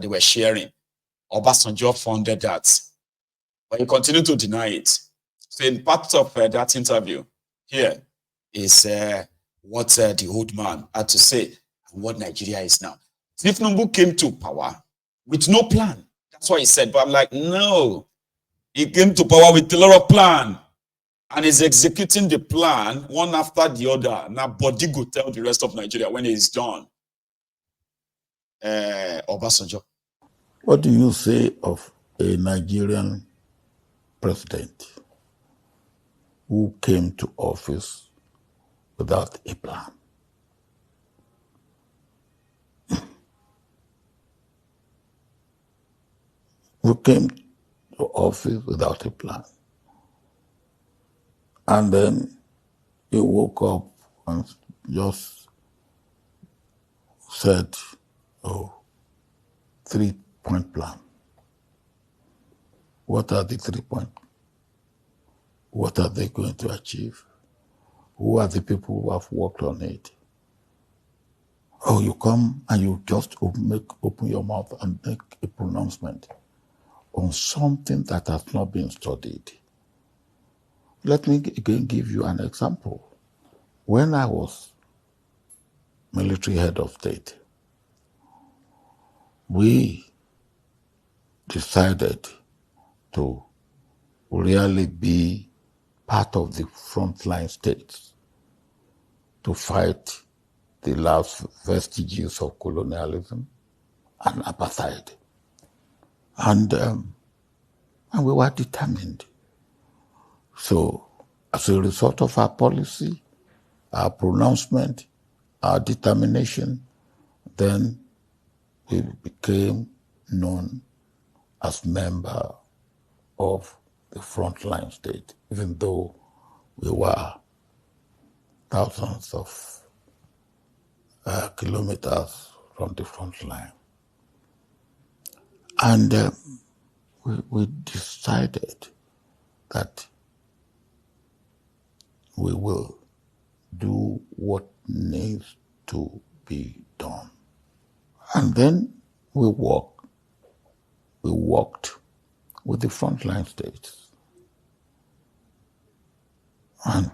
they were sharing. Obasanjo funded that, but he continued to deny it. So in part of that interview, here is what the old man had to say and what Nigeria is now. Tinubu came to power with no plan. That's what he said. But I'm like, no. He came to power with a lot of plan. And he's executing the plan one after the other. Now, body go tell the rest of Nigeria when he's done. Obasanjo. What do you say of a Nigerian president who came to office without a plan? Who came to office without a plan? And then he woke up and just said, oh, 3-point plan. What are the 3 points? What are they going to achieve? Who are the people who have worked on it? Oh, you come and you just open your mouth and make a pronouncement on something that has not been studied. Let me again give you an example. When I was military head of state, we decided to really be part of the frontline states to fight the last vestiges of colonialism and apartheid. And we were determined. So as a result of our policy, our pronouncement, our determination, then we became known as member of the frontline state, even though we were thousands of kilometers from the front line. And we decided that we will do what needs to be done. And then we worked with the frontline states. And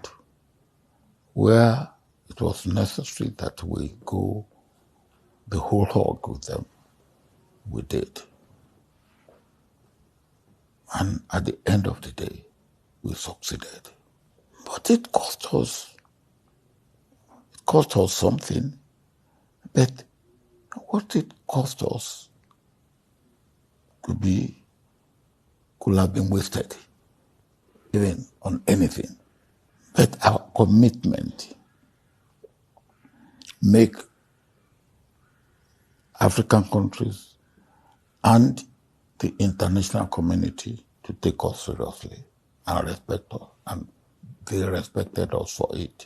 where it was necessary that we go the whole hog with them, we did. And at the end of the day, we succeeded. But it cost us something. But what it cost us could have been wasted, even on anything. But our commitment make African countries and the international community to take us seriously and respect us, and they respected us for it.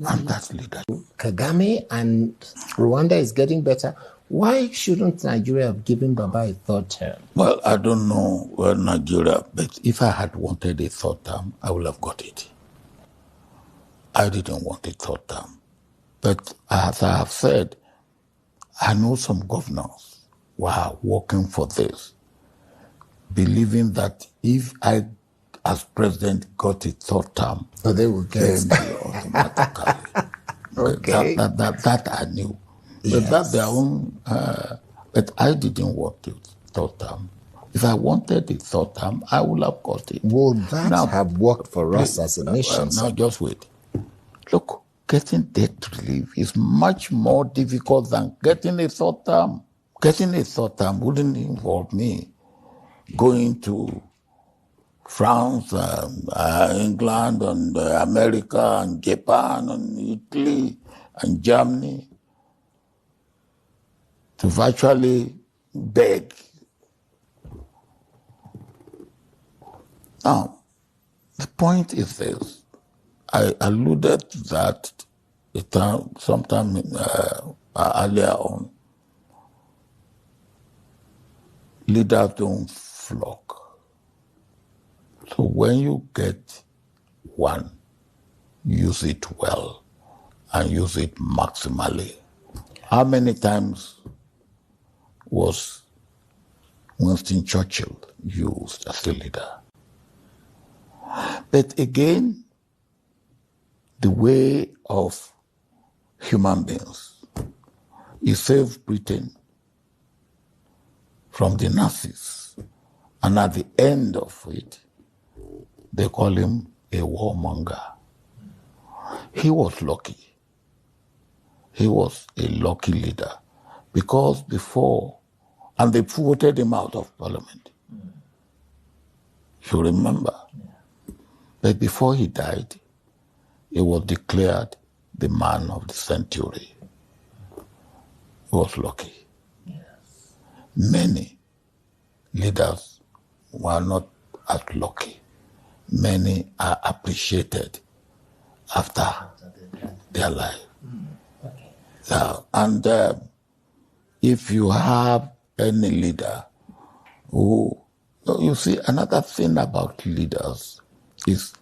And that's leadership. Kagame and Rwanda is getting better. Why shouldn't Nigeria have given Baba a third term? Well, I don't know where Nigeria, but if I had wanted a third term, I would have got it. I didn't want a third term. But as I have said, I know some governors who are working for this, believing that if I, as president, got a third term, they will get automatically. Okay. That I knew. But Yes. that's their own. But I didn't want a third term. If I wanted a third term, I would have got it. Would that have worked for us as a nation? Now, just wait. Look, getting debt relief is much more difficult than getting a third term. Getting a third term wouldn't involve me going to France, England, and America, and Japan, and Italy, and Germany to virtually beg. Now, the point is this. I alluded to that sometime earlier on. Leaders don't flock. So when you get one, use it well and use it maximally. How many times was Winston Churchill used as a leader? But again, the way of human beings, he saved Britain from the Nazis. And at the end of it, they call him a warmonger. He was lucky. He was a lucky leader because before, and they voted him out of parliament. You remember? But before he died, he was declared the man of the century. He was lucky. Many leaders were not as lucky. Many are appreciated after their life. And if you have any leader who, you see, another thing about leaders is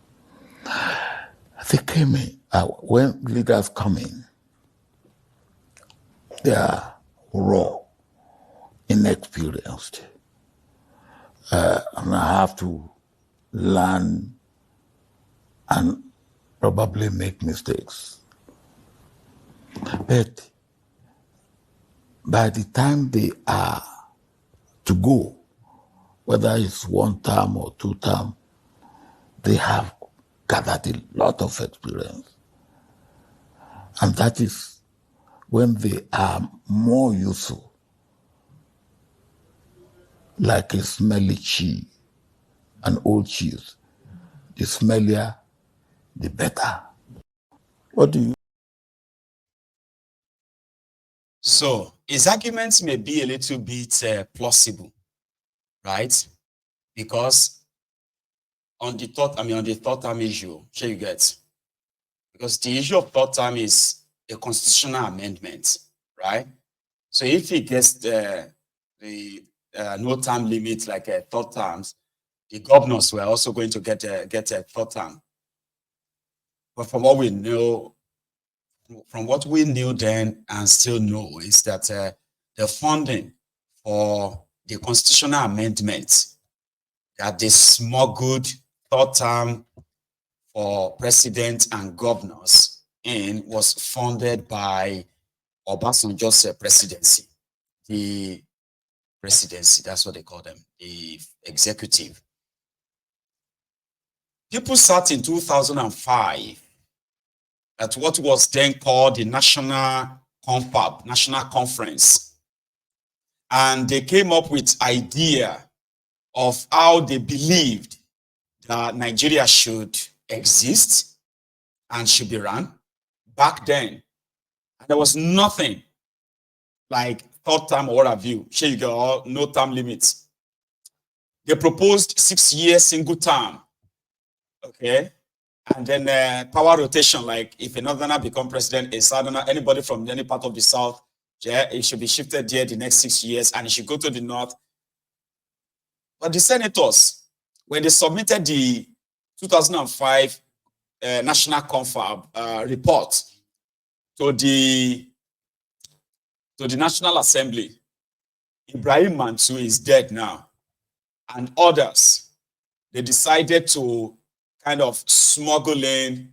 they came in, when leaders come in, they are raw, inexperienced. And I have to learn and probably make mistakes. But by the time they are to go, whether it's 1 term or 2 term, they have gathered a lot of experience. And that is when they are more useful, like a smelly cheese, an old cheese. The smellier, the better. What do you? So his arguments may be a little bit plausible, right? Because on the third term issue, sure you get, because the issue of third term is a constitutional amendment, right? So if he gets the no term limit like third terms, the governors were also going to get a third term. But from what we know, then and still know is that the funding for the constitutional amendment that they smuggled third term for president and governors in was funded by Obasanjo's presidency. The presidency, that's what they call them, the executive. People sat in 2005 at what was then called the National Conference. And they came up with idea of how they believed that Nigeria should exist and should be run back then. And there was nothing like third term or what have you, no term limits. They proposed 6-year single term, okay? And then power rotation, like if a northerner become president, a southerner, anybody from any part of the south, yeah, it should be shifted there the next 6 years and it should go to the north. But the senators, when they submitted the 2005 National Confab report to the National Assembly, Ibrahim Mansour is dead now, and others, they decided to kind of smuggle in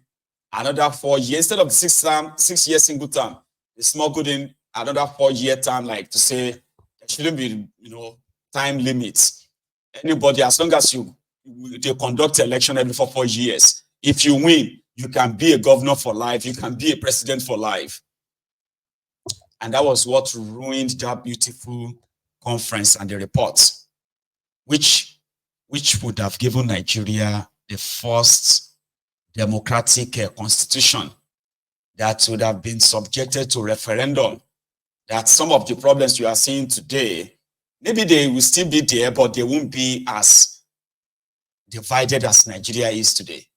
another 4 years. Instead of the 6-year single term, they smuggled in another 4-year term, like to say there shouldn't be, time limits. Anybody, as long as they conduct election every 4 years, if you win, you can be a governor for life, you can be a president for life. And that was what ruined that beautiful conference and the report, which would have given Nigeria the first democratic constitution that would have been subjected to referendum. That some of the problems you are seeing today, maybe they will still be there, but they won't be as divided as Nigeria is today.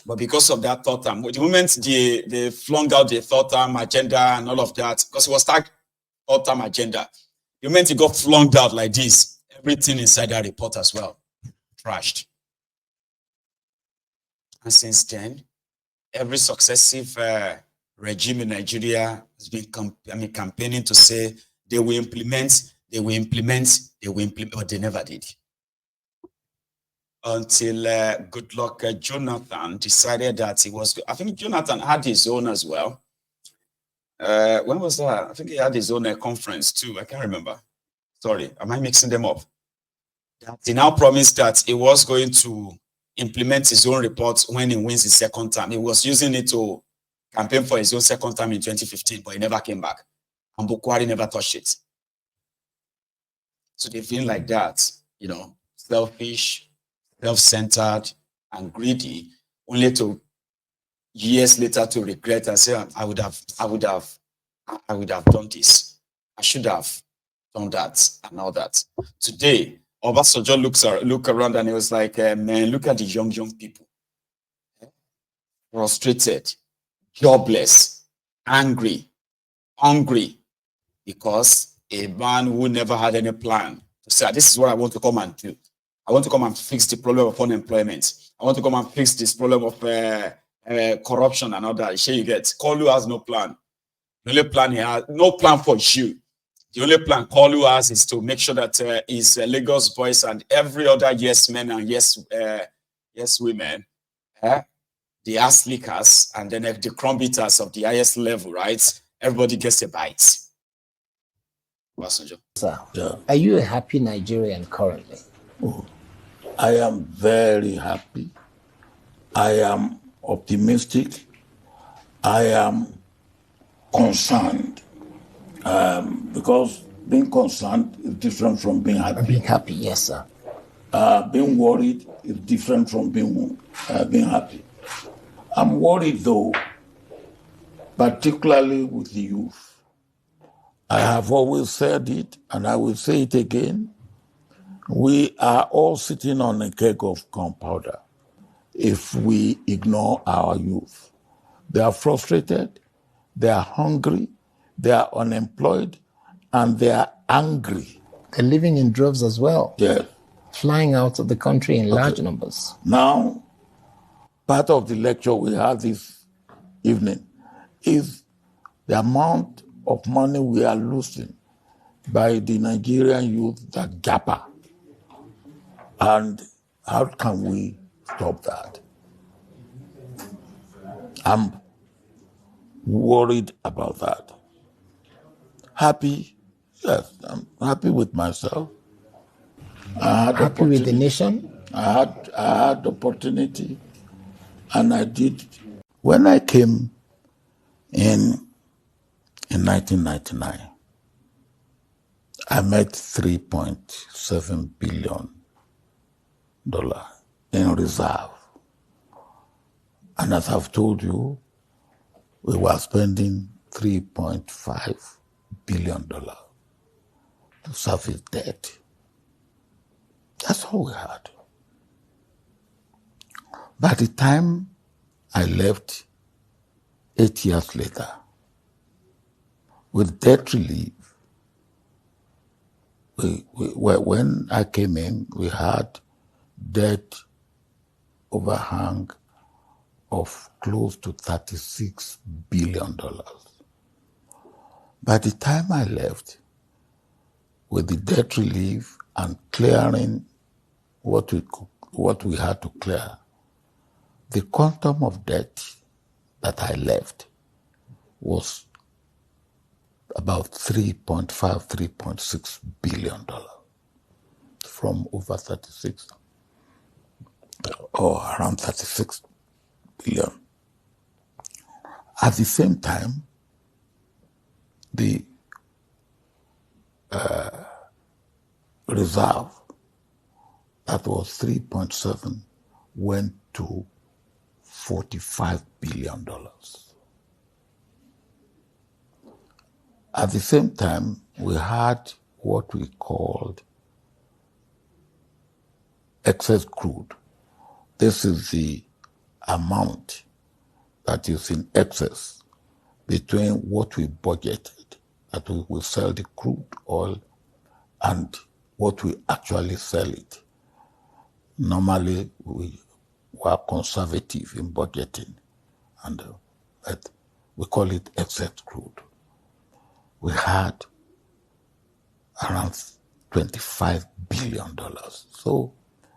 But because of that third term, the moment they flung out the third term agenda and all of that, because it was tagged third term agenda, the moment it got flung out like this, everything inside that report as well trashed. And since then, every successive regime in Nigeria has been campaigning to say they will implement, but they never did. Until Goodluck Jonathan decided that he was, I think Jonathan had his own as well. When was that? I think he had his own conference too. I can't remember. Sorry, am I mixing them up? He now promised that he was going to implement his own report when he wins his second term. He was using it to campaign for his own second term in 2015, but he never came back. And Bukwari never touched it. So they've been like that, you know, selfish, self-centered, and greedy, only to years later to regret and say, I would have done this. I should have done that and all that. Today, Obasanjo look around and he was like, man, look at the young people. Frustrated, jobless, angry, hungry, because a man who never had any plan to say, this is what I want to come and do. I want to come and fix the problem of unemployment. I want to come and fix this problem of corruption and all that. Sure, you get. Kolu has no plan. The only plan he has, no plan for you. The only plan Kolu has is to make sure that his Lagos boys and every other yes men and yes women, the ass lickers and then the crumb eaters of the highest level, right? Everybody gets a bite. Obasanjo. Sir, are you a happy Nigerian currently? Oh, I am very happy. I am optimistic. I am concerned. Because being concerned is different from being happy. Being happy, yes, sir. Being worried is different from being happy. I'm worried, though, particularly with the youth. I have always said it, and I will say it again. We are all sitting on a keg of gunpowder if we ignore our youth. They are frustrated, they are hungry, they are unemployed, and they are angry. They're living in droves as well. Yes. Flying out of the country in large numbers. Now, part of the lecture we had this evening is the amount of money we are losing by the Nigerian youth that gapper. And how can we stop that? I'm worried about that. Happy? Yes, I'm happy with myself. Happy with the nation? I had opportunity, and I did. When I came in 1999, I made $3.7 billion in reserve. And as I've told you, we were spending $3.5 billion to service debt. That's all we had. By the time I left 8 years later, with debt relief, when I came in, we had debt overhang of close to $36 billion. By the time I left, with the debt relief and clearing what we had to clear, the quantum of debt that I left was about $3.6 billion from over 36 or around 36 billion. At the same time, the reserve that was 3.7 went to $45 billion. At the same time, we had what we called excess crude. This is the amount that is in excess between what we budgeted, that we will sell the crude oil, and what we actually sell it. Normally, we were conservative in budgeting, and We call it excess crude. We had around $25 billion. So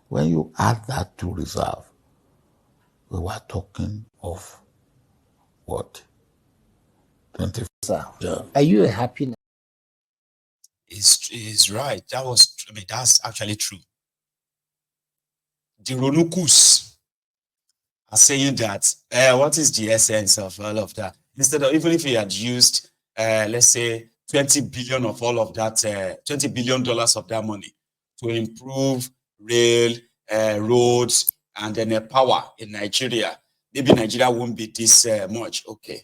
when you add that to reserve, we were talking of what? 20. Sir, Yeah. are you a happy? Is right. That's actually true. The Ronukus are saying that what is the essence of all of that? Instead of, even if he had used let's say 20 billion of all of that, $20 billion of that money to improve rail, roads, and then power in Nigeria, maybe Nigeria won't be this much. Okay.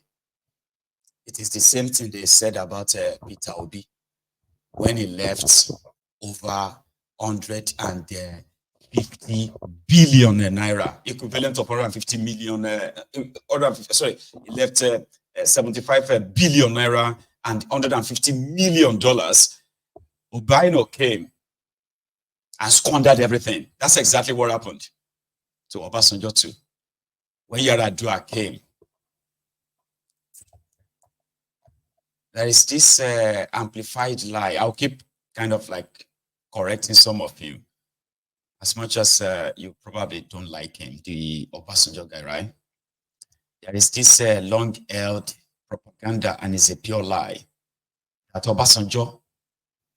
It is the same thing they said about Peter Obi when he left over 150 billion naira, equivalent of 150 million. He left 75 billion naira and $150 million. Obasanjo came and squandered everything. That's exactly what happened to Obasanjo too. When Yaradua came, there is this amplified lie. I'll keep kind of like correcting some of you, as much as you probably don't like him, the Obasanjo guy, right? There is this long-held propaganda, and it's a pure lie, that Obasanjo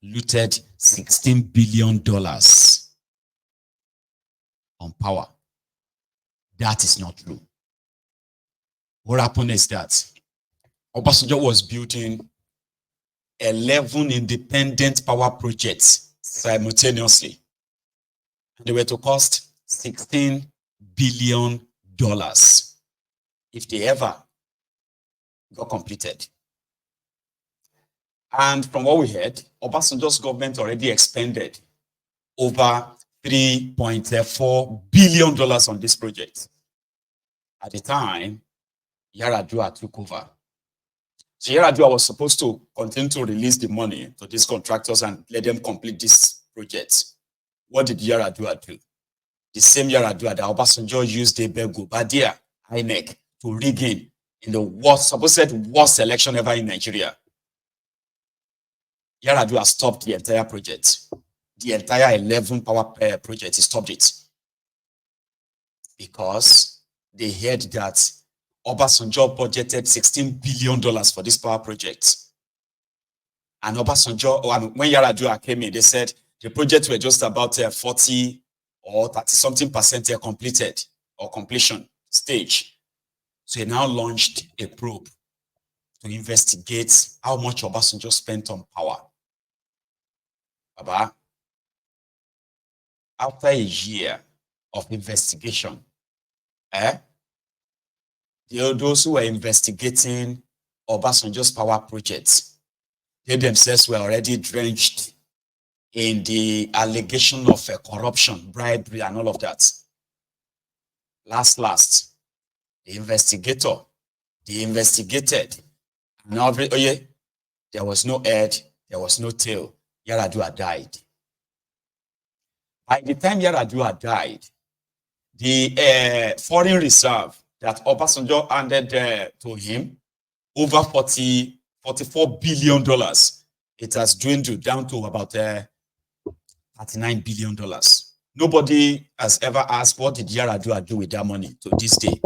looted $16 billion on power. That is not true. What happened is that Obasanjo was building 11 independent power projects simultaneously. They were to cost $16 billion if they ever got completed. And from what we heard, Obasanjo's government already expended over $3.4 billion on this project. At the time, Yaradua took over. So Yaradua was supposed to continue to release the money to these contractors and let them complete this project. What did Yaradua do? The same Yaradua that Obasanjo used Ebego Badia, INEC, to rig in the supposed worst election ever in Nigeria. Yaradua stopped the entire project. The entire 11 power project, he stopped it. Because they heard that Obasanjo budgeted $16 billion for this power project. And Obasanjo, when Yaradua came in, they said the project were just about 40 or 30-something percent completed or completion stage. So he now launched a probe to investigate how much Obasanjo spent on power. Baba, after a year of investigation, those who were investigating Obasanjo's power projects, they themselves were already drenched in the allegation of corruption, bribery, and all of that. Last, the investigated. Now, there was no head, there was no tail. Yaradua died. By the time Yaradua died, the foreign reserve that Obasanjo handed to him, over $44 billion, it has dwindled down to about $39 billion. Nobody has ever asked, what did Yaradua do with that money to this day?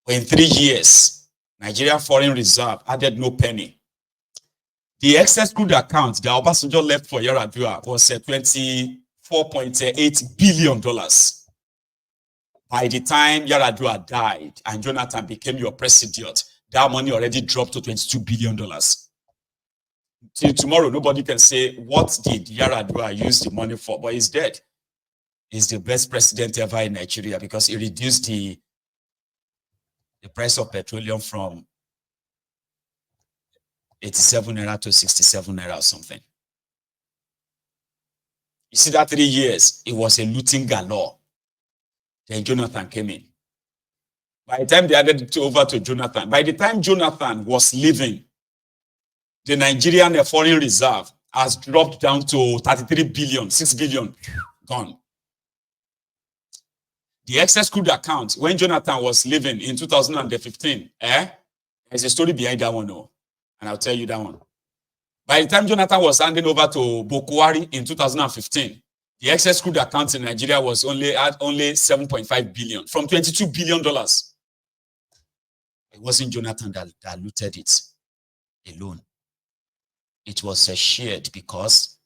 In 3 years, Nigeria foreign reserve added no penny. The excess crude account that Obasanjo left for Yaradua was $24.8 billion. By the time Yaradua died and Jonathan became your president, that money already dropped to $22 billion. Till tomorrow, nobody can say, what did Yaradua use the money for? But he's dead. He's the best president ever in Nigeria because he reduced the price of petroleum from 87 naira to 67 naira or something. You see, that 3 years, it was a looting galore. Then Jonathan came in. By the time they added it over to Jonathan, by the time Jonathan was leaving, the Nigerian foreign reserve has dropped down to 33 billion, 6 billion, gone. The excess crude account, when Jonathan was leaving in 2015, There's a story behind that one, though, and I'll tell you that one. By the time Jonathan was handing over to Bokwari in 2015, the excess crude account in Nigeria was only 7.5 billion from $22 billion. It wasn't Jonathan that looted it alone. It was shared because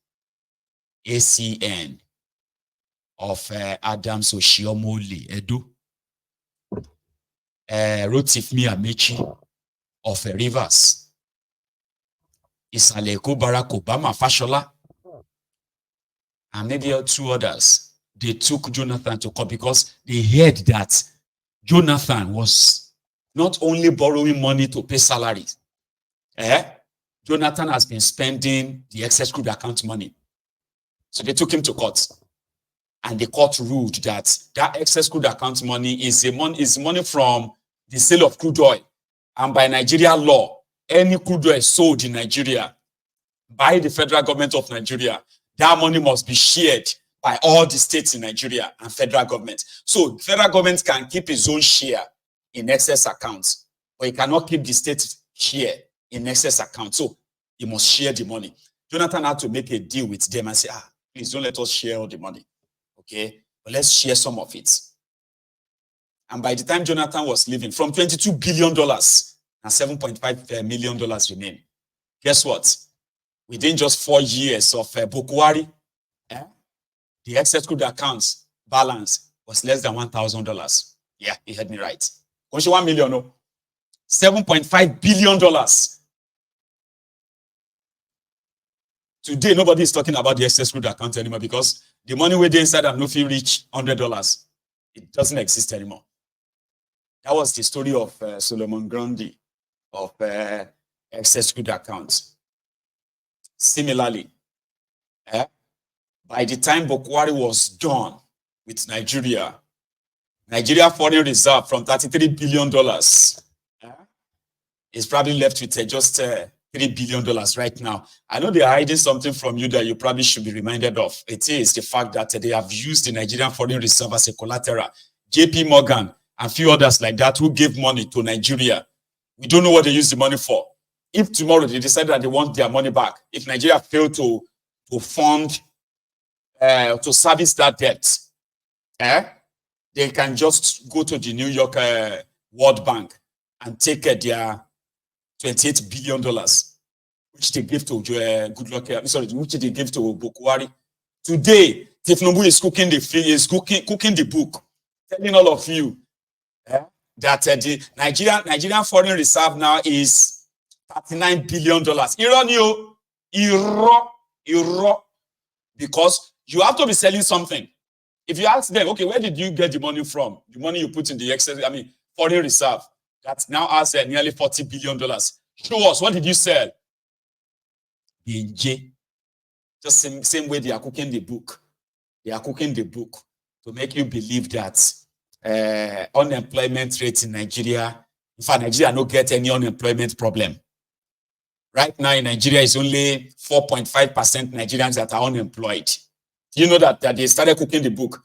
ACN of Adams Oshiomole Edo, Rotifmi Amechi of Rivers, Isaleko Barack Obama Fashola, and maybe two others. They took Jonathan to court because they heard that Jonathan was not only borrowing money to pay salaries. Jonathan has been spending the excess crude account money. So they took him to court. And the court ruled that excess crude account money is money from the sale of crude oil. And by Nigeria law, any crude oil sold in Nigeria by the federal government of Nigeria, that money must be shared by all the states in Nigeria and federal government. So the federal government can keep its own share in excess accounts, but it cannot keep the state share in excess accounts. So he must share the money. Jonathan had to make a deal with them and say, please don't let us share all the money. Okay, but let's share some of it. And by the time Jonathan was leaving, from $22 billion and $7.5 million remained. Guess what? Within just 4 years of Bokwari, the excess crude accounts balance was less than $1,000. Yeah, he heard me right. 1 million, no? $7.5 billion. Today, nobody is talking about the excess crude account anymore because the money we're inside have no fee reach $100. It doesn't exist anymore. That was the story of Solomon Grundy of excess crude accounts. Similarly, by the time Bokwari was done with Nigeria foreign reserve from $33 billion is probably left with just $3 billion right now. I know they are hiding something from you that you probably should be reminded of. It is the fact that they have used the Nigerian foreign reserve as a collateral. JP Morgan and a few others like that who gave money to Nigeria. We don't know what they use the money for. If tomorrow they decide that they want their money back, if Nigeria failed to fund, to service that debt, they can just go to the New York World Bank and take their $28 billion, which they give to which they give to Bokwari. Today, Tinubu is cooking the book, telling all of you that the Nigerian foreign reserve now is $39 billion. Ironic, because you have to be selling something. If you ask them, okay, where did you get the money from? The money you put in the excess, foreign reserve that now has nearly $40 billion. Show us, what did you sell? BNJ. Just same way they are cooking the book. They are cooking the book to make you believe that unemployment rate in Nigeria, in fact, Nigeria don't get any unemployment problem. Right now in Nigeria, it's only 4.5% Nigerians that are unemployed. You know that they started cooking the book.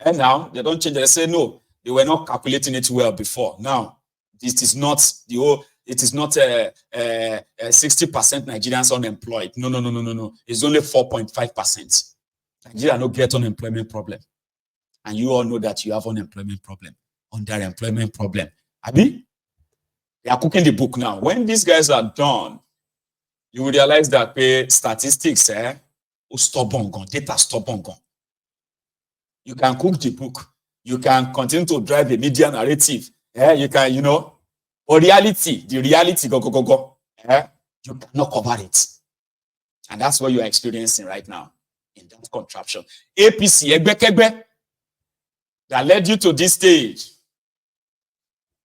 And now they don't change it. They say, no, they were not calculating it well before. Now, it is not 60% Nigerians unemployed. No. It's only 4.5%. Nigeria don't get unemployment problem. And you all know that you have unemployment problem, underemployment problem. Abi? They are cooking the book now. When these guys are done, you will realize that statistics, data stubborn. You can cook the book. You can continue to drive a media narrative. You can, but the reality, go. You cannot cover it. And that's what you are experiencing right now in that contraption. APC, Egbekegbe, that led you to this stage,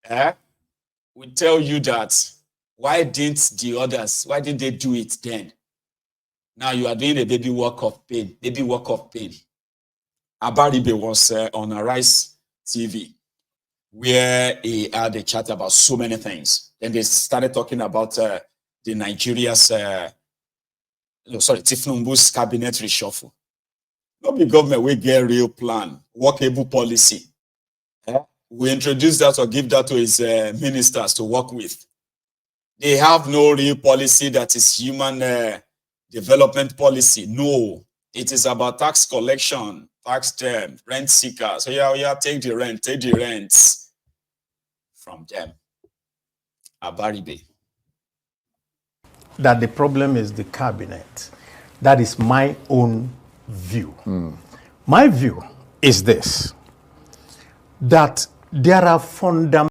will tell you that why didn't they do it then? Now you are doing a baby walk of pain. Abaribe was on Arise TV where he had a chat about so many things. Then they started talking about the Nigeria's, Tinubu's cabinet reshuffle. No be government will get real plan, workable policy. will introduce that or give that to his ministers to work with. They have no real policy that is human development policy. No, it is about tax collection, tax them, rent seekers. So yeah, take the rents from them. Abaribe. That the problem is the cabinet. That is my own view. My view is this, that there are fundamental